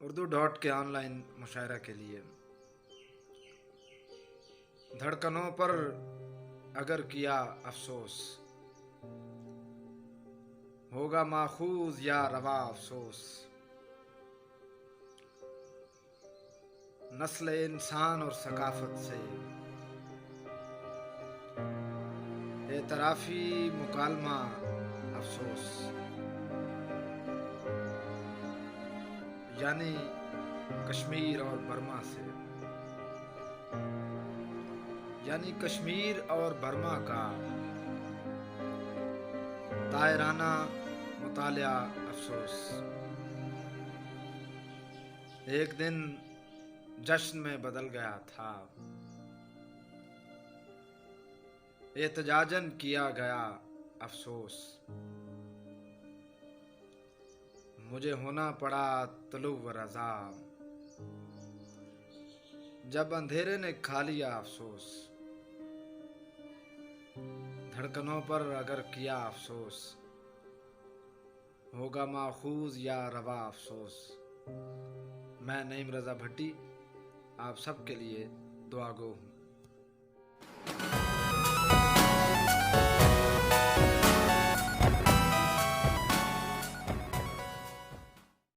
urdu के online मुशायरा के लिए। धड़कनों पर अगर किया अफसोस, होगा माखूज या रवा अफसोस। नस्ल इंसान और सकाफत से एतराफी मुकालमा अफसोस, यानी कश्मीर और बर्मा से, यानी कश्मीर और बर्मा का तायराना मुतालिया अफसोस। एक दिन जश्न में बदल गया था, एहतजाजन किया गया अफसोस। मुझे होना पड़ा तलुव रज़ा, जब अंधेरे ने खा लिया अफसोस। धड़कनों पर अगर किया अफसोस, होगा माखूज या रवा अफसोस। मैं नईम रज़ा भट्टी आप सबके लिए दुआगो हूँ।